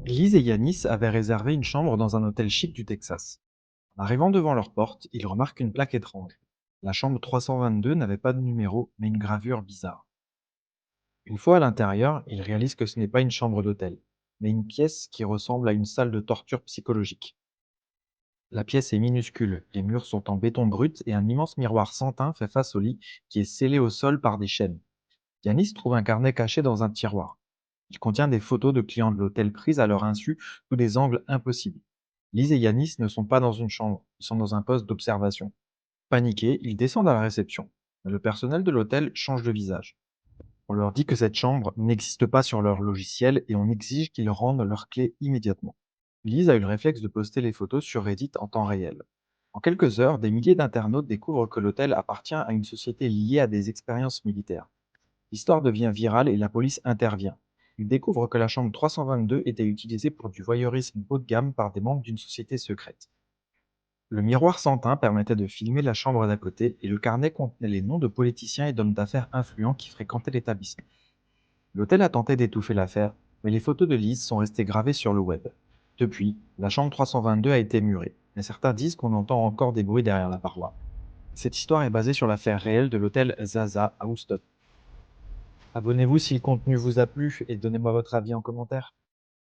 Lise et Yanis avaient réservé une chambre dans un hôtel chic du Texas. En arrivant devant leur porte, ils remarquent une plaque étrange. La chambre 322 n'avait pas de numéro, mais une gravure bizarre. Une fois à l'intérieur, ils réalisent que ce n'est pas une chambre d'hôtel, mais une pièce qui ressemble à une salle de torture psychologique. La pièce est minuscule, les murs sont en béton brut et un immense miroir sans teint fait face au lit qui est scellé au sol par des chaînes. Yanis trouve un carnet caché dans un tiroir. Il contient des photos de clients de l'hôtel prises à leur insu sous des angles impossibles. Lise et Yanis ne sont pas dans une chambre, ils sont dans un poste d'observation. Paniqués, ils descendent à la réception. Mais le personnel de l'hôtel change de visage. On leur dit que cette chambre n'existe pas sur leur logiciel et on exige qu'ils rendent leurs clés immédiatement. Lise a eu le réflexe de poster les photos sur Reddit en temps réel. En quelques heures, des milliers d'internautes découvrent que l'hôtel appartient à une société liée à des expériences militaires. L'histoire devient virale et la police intervient. Ils découvrent que la chambre 322 était utilisée pour du voyeurisme haut de gamme par des membres d'une société secrète. Le miroir sans teint permettait de filmer la chambre d'à côté et le carnet contenait les noms de politiciens et d'hommes d'affaires influents qui fréquentaient l'établissement. L'hôtel a tenté d'étouffer l'affaire, mais les photos de Lise sont restées gravées sur le web. Depuis, la chambre 322 a été murée, mais certains disent qu'on entend encore des bruits derrière la paroi. Cette histoire est basée sur l'affaire réelle de l'hôtel Zaza à Houston. Abonnez-vous si le contenu vous a plu et donnez-moi votre avis en commentaire.